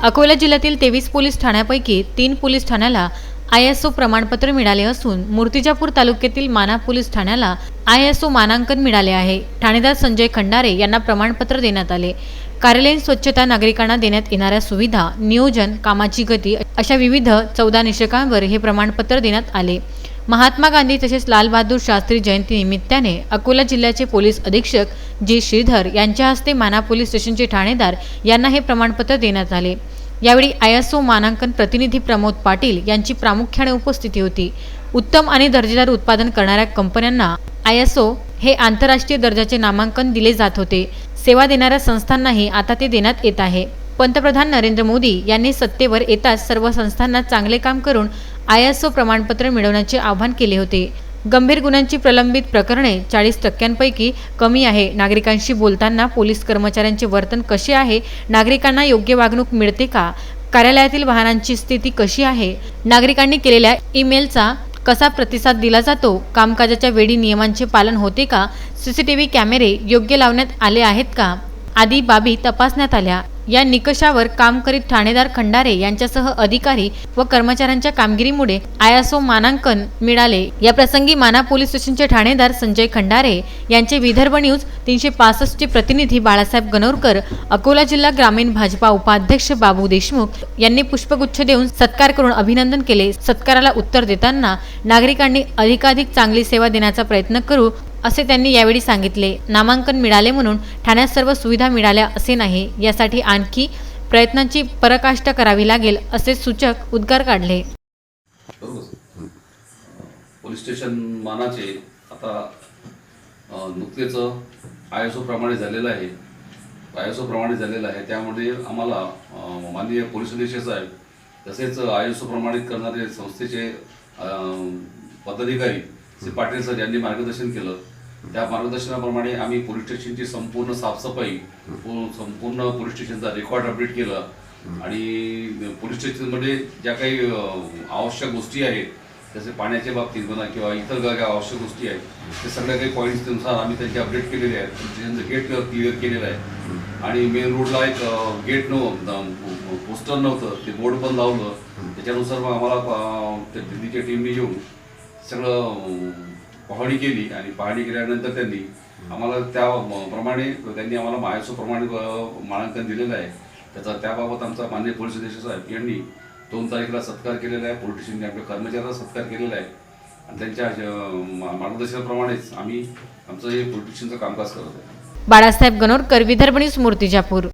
अकोला जिल्ह्यातील 23 police ठाण्यापैकी 3 police ठाण्याला ISO प्रमाणपत्र मिळाले असून मूर्तिजापूर तालुक्यातील माना पोलीस ठाण्याला ISO मानांकन मिळाले आहे। ठाणेदार संजय खंडारे यांना प्रमाणपत्र देण्यात आले। कार्यालयीन स्वच्छता, नागरिकांना देण्यात येणाऱ्या सुविधा, नियोजन, कामाची गती अशा विविध 14 निकषांवर हे प्रमाणपत्र देण्यात आले। महात्मा गांधी तसेच लाल बहादूर शास्त्री जयंती निमित्ताने अकोला जिल्ह्याचे पोलीस अधीक्षक जी श्रीधर यांच्या हस्ते माना पोलीस स्टेशनचे ठाणेदार यांना हे प्रमाणपत्र देण्यात आले। यावेळी ISO मानांकन प्रतिनिधी प्रमोद पाटील यांची प्रामुख्याने उपस्थिती होती। उत्तम आणि दर्जेदार उत्पादन करणाऱ्या कंपन्यांना ISO हे आंतरराष्ट्रीय दर्जाचे नामांकन दिले जात होते। सेवा देणाऱ्या संस्थांनाही आता ते देण्यात येत आहे। पंतप्रधान नरेंद्र मोदी यांनी सत्तेवर येताच सर्व संस्थांना चांगले काम करून ISO प्रमाणपत्र मिळवण्याचे आवाहन केले होते। गंभीर गुन्ह्यांची प्रलंबित प्रकरणे 40% कमी आहे। नागरिकांशी बोलताना पोलीस कर्मचाऱ्यांचे वर्तन कसे आहे, नागरिकांना योग्य वागणूक मिळते का, कार्यालयातील वाहनांची स्थिती कशी आहे, नागरिकांनी केलेल्या ईमेलचा कसा प्रतिसाद दिला जातो, कामकाजाच्या वेळी नियमांचे पालन होते का, CCTV कॅमेरे योग्य लावण्यात आले आहेत का आदी बाबी तपासण्यात आल्या। या निकषावर काम करीत ठाणेदार खंडारे यांच्यासह अधिकारी व कर्मचाऱ्यांच्या कामगिरीमुळे ISO मानांकन मिळाले। या प्रसंगी माना पोलीस स्टेशनचे ठाणेदार संजय खंडारे यांचे विदर्भ न्यूज 365 चे प्रतिनिधी बाळासाहेब गणोरकर, अकोला जिल्हा ग्रामीण भाजपा उपाध्यक्ष बाबू देशमुख यांनी पुष्पगुच्छ देऊन सत्कार करून अभिनंदन केले। सत्काराला उत्तर देताना नागरिकांनी अधिकाधिक चांगली सेवा देण्याचा प्रयत्न करू असे त्यांनी यावेळी सांगितले। नामांकन मिळाले म्हणून ठाण्यात सर्व सुविधा मिळाल्या असे नाही, यासाठी आणखी प्रयत्नांची पराकाष्ठा करावी लागेल असे सूचक उद्गार काढले। पोलीस स्टेशन मानाचे आता नुकतेच ISO प्रमाणे झालेलं आहे। ISO प्रमाणे झालेलं आहे, त्यामुळे आम्हाला माननीय पोलीस अधीक्षक साहेब तसेच ISO प्रमाणित करणारे संस्थेचे पदाधिकारी श्री पाटील सर यांनी मार्गदर्शन केलं। त्या मार्गदर्शनाप्रमाणे आम्ही पोलीस स्टेशनची संपूर्ण साफसफाई, संपूर्ण पोलीस स्टेशनचा रेकॉर्ड अपडेट केला आणि पोलीस स्टेशनमध्ये ज्या काही आवश्यक गोष्टी आहेत, जसे पाण्याच्या बाबतीत म्हणा किंवा इतर काय आवश्यक गोष्टी आहेत, ते सगळ्या काही पॉईंट्सनुसार आम्ही त्यांचे अपडेट केलेले आहेत। स्टेशनचं गेट क्लिअर केलेलं आहे आणि मेन रोडला एक गेट पोस्टर नव्हतं, ते बोर्ड पण लावलं। त्याच्यानुसार मग आम्हाला त्या दिल्लीच्या टीमने येऊन सगळं पाहणी केली आणि पाहणी केल्यानंतर त्यांनी आम्हाला त्याप्रमाणे त्यांनी आम्हाला ISO प्रमाणे मानांकन दिलेलं आहे। त्याबाबत आमचा माननीय पोलीस अधीक्षक साहेब यांनी 2 तारखेला सत्कार केलेला आहे। पोलीस स्टेशनने आपल्या कर्मचाऱ्यांचा सत्कार केलेला आहे आणि त्यांच्या मार्गदर्शनाप्रमाणेच आम्ही आमचं हे पोलीस स्टेशनचं कामकाज करत आहे। बाळासाहेब गणोरकर, विदर्भ न्यूज, मूर्तिजापूर।